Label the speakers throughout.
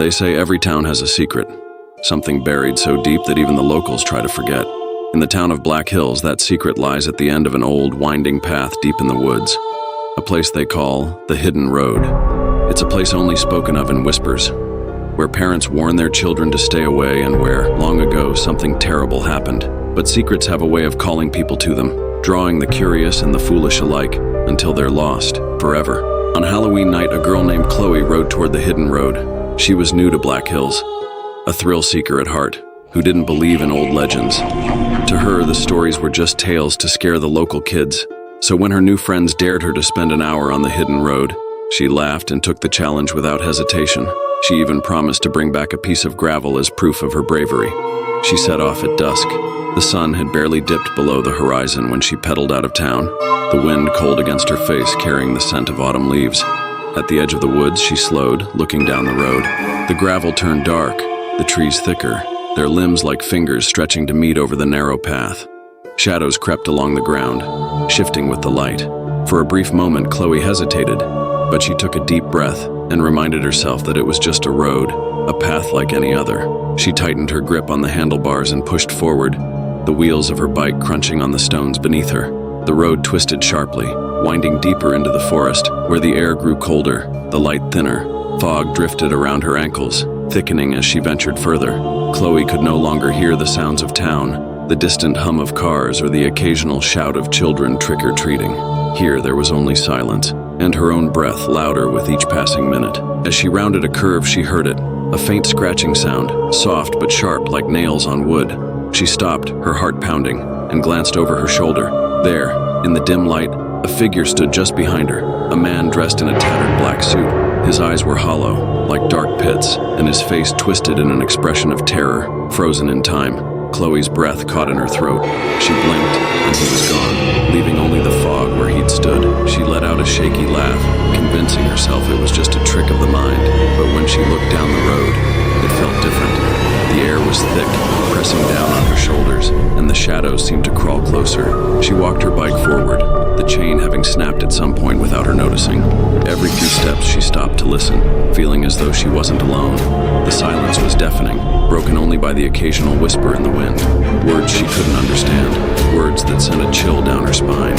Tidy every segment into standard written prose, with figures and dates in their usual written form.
Speaker 1: They say every town has a secret, something buried so deep that even the locals try to forget. In the town of Black Hills, that secret lies at the end of an old, winding path deep in the woods, a place they call the Hidden Road. It's a place only spoken of in whispers, where parents warn their children to stay away and where, long ago, something terrible happened. But secrets have a way of calling people to them, drawing the curious and the foolish alike, until they're lost, forever. On Halloween night, a girl named Chloe rode toward the Hidden Road. She was new to Black Hills, a thrill-seeker at heart, who didn't believe in old legends. To her, the stories were just tales to scare the local kids. So when her new friends dared her to spend an hour on the Hidden Road, she laughed and took the challenge without hesitation. She even promised to bring back a piece of gravel as proof of her bravery. She set off at dusk. The sun had barely dipped below the horizon when she pedaled out of town, the wind cold against her face carrying the scent of autumn leaves. At the edge of the woods, she slowed, looking down the road. The gravel turned dark, the trees thicker, their limbs like fingers stretching to meet over the narrow path. Shadows crept along the ground, shifting with the light. For a brief moment, Chloe hesitated, but she took a deep breath and reminded herself that it was just a road, a path like any other. She tightened her grip on the handlebars and pushed forward, the wheels of her bike crunching on the stones beneath her. The road twisted sharply, winding deeper into the forest, where the air grew colder, the light thinner. Fog drifted around her ankles, thickening as she ventured further. Chloe could no longer hear the sounds of town, the distant hum of cars or the occasional shout of children trick-or-treating. Here there was only silence, and her own breath louder with each passing minute. As she rounded a curve, she heard it, a faint scratching sound, soft but sharp like nails on wood. She stopped, her heart pounding, and glanced over her shoulder. There, in the dim light, a figure stood just behind her, a man dressed in a tattered black suit. His eyes were hollow, like dark pits, and his face twisted in an expression of terror, frozen in time. Chloe's breath caught in her throat. She blinked, and he was gone, leaving only the fog where he'd stood. She let out a shaky laugh, convincing herself it was just a trick of the mind. But when she looked down the road, it felt different. The air was thick, pressing down on her shoulders, and the shadows seemed to crawl closer. She walked her bike forward, the chain having snapped at some point without her noticing. Every few steps she stopped to listen, feeling as though she wasn't alone. The silence was deafening, broken only by the occasional whisper in the wind. Words she couldn't understand, words that sent a chill down her spine.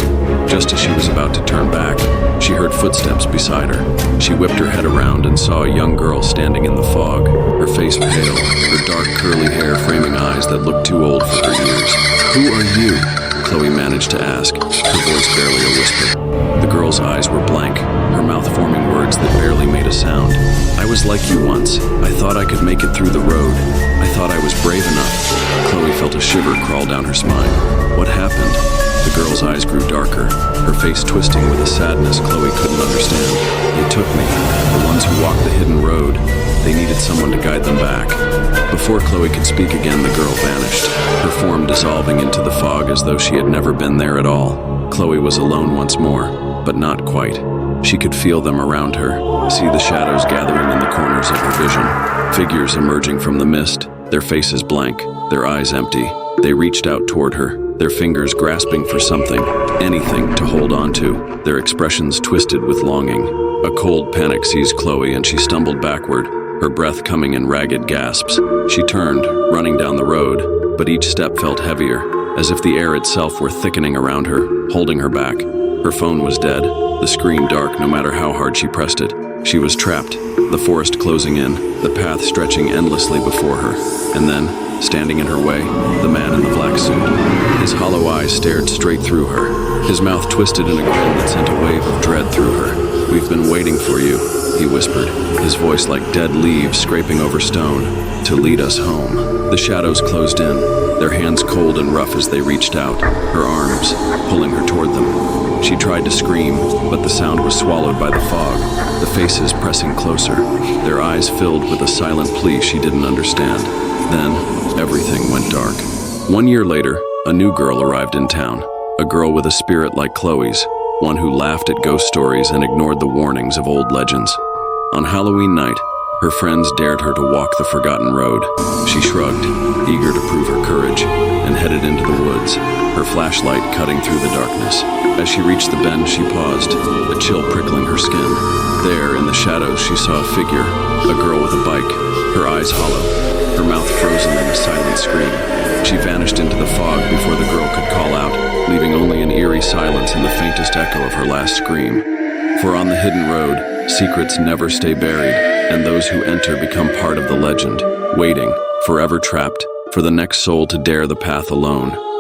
Speaker 1: Just as she was about to turn back, she heard footsteps beside her. She whipped her head around and saw a young girl standing in the fog, her face pale, her dark curly hair framing eyes that looked too old for her years. "Who are you?" Chloe managed to ask, her voice barely a whisper. The girl's eyes were blank, her mouth forming words that barely made a sound. "I was like you once. I thought I could make it through the road. I thought I was brave enough." Chloe felt a shiver crawl down her spine. What happened? The girl's eyes grew darker, her face twisting with a sadness Chloe couldn't understand. "They took me. The ones who walked the Hidden Road. They needed someone to guide them back." Before Chloe could speak again, the girl vanished, her form dissolving into the fog as though she had never been there at all. Chloe was alone once more, but not quite. She could feel them around her, see the shadows gathering in the corners of her vision. Figures emerging from the mist, their faces blank, their eyes empty. They reached out toward her, their fingers grasping for something, anything to hold on to, their expressions twisted with longing. A cold panic seized Chloe and she stumbled backward, her breath coming in ragged gasps. She turned, running down the road, but each step felt heavier, as if the air itself were thickening around her, holding her back. Her phone was dead, the screen dark no matter how hard she pressed it. She was trapped, the forest closing in, the path stretching endlessly before her. And then, standing in her way, the man in the black suit. His hollow eyes stared straight through her, his mouth twisted in a grin that sent a wave of dread through her. "We've been waiting for you," he whispered, his voice like dead leaves scraping over stone, "to lead us home." The shadows closed in, their hands cold and rough as they reached out, her arms pulling her toward them. She tried to scream, but the sound was swallowed by the fog, the faces pressing closer, their eyes filled with a silent plea she didn't understand. Then, everything went dark. 1 year later, a new girl arrived in town, a girl with a spirit like Chloe's, one who laughed at ghost stories and ignored the warnings of old legends. On Halloween night, her friends dared her to walk the forgotten road. She shrugged, eager to prove her courage, and headed into the woods, her flashlight cutting through the darkness. As she reached the bend, she paused, a chill prickling her skin. There, in the shadows, she saw a figure, a girl with a bike, her eyes hollow, her mouth frozen in a silent scream. She vanished into the fog before the girl could call out, leaving only an eerie silence and the faintest echo of her last scream. For on the hidden road, secrets never stay buried, and those who enter become part of the legend, waiting, forever trapped, for the next soul to dare the path alone.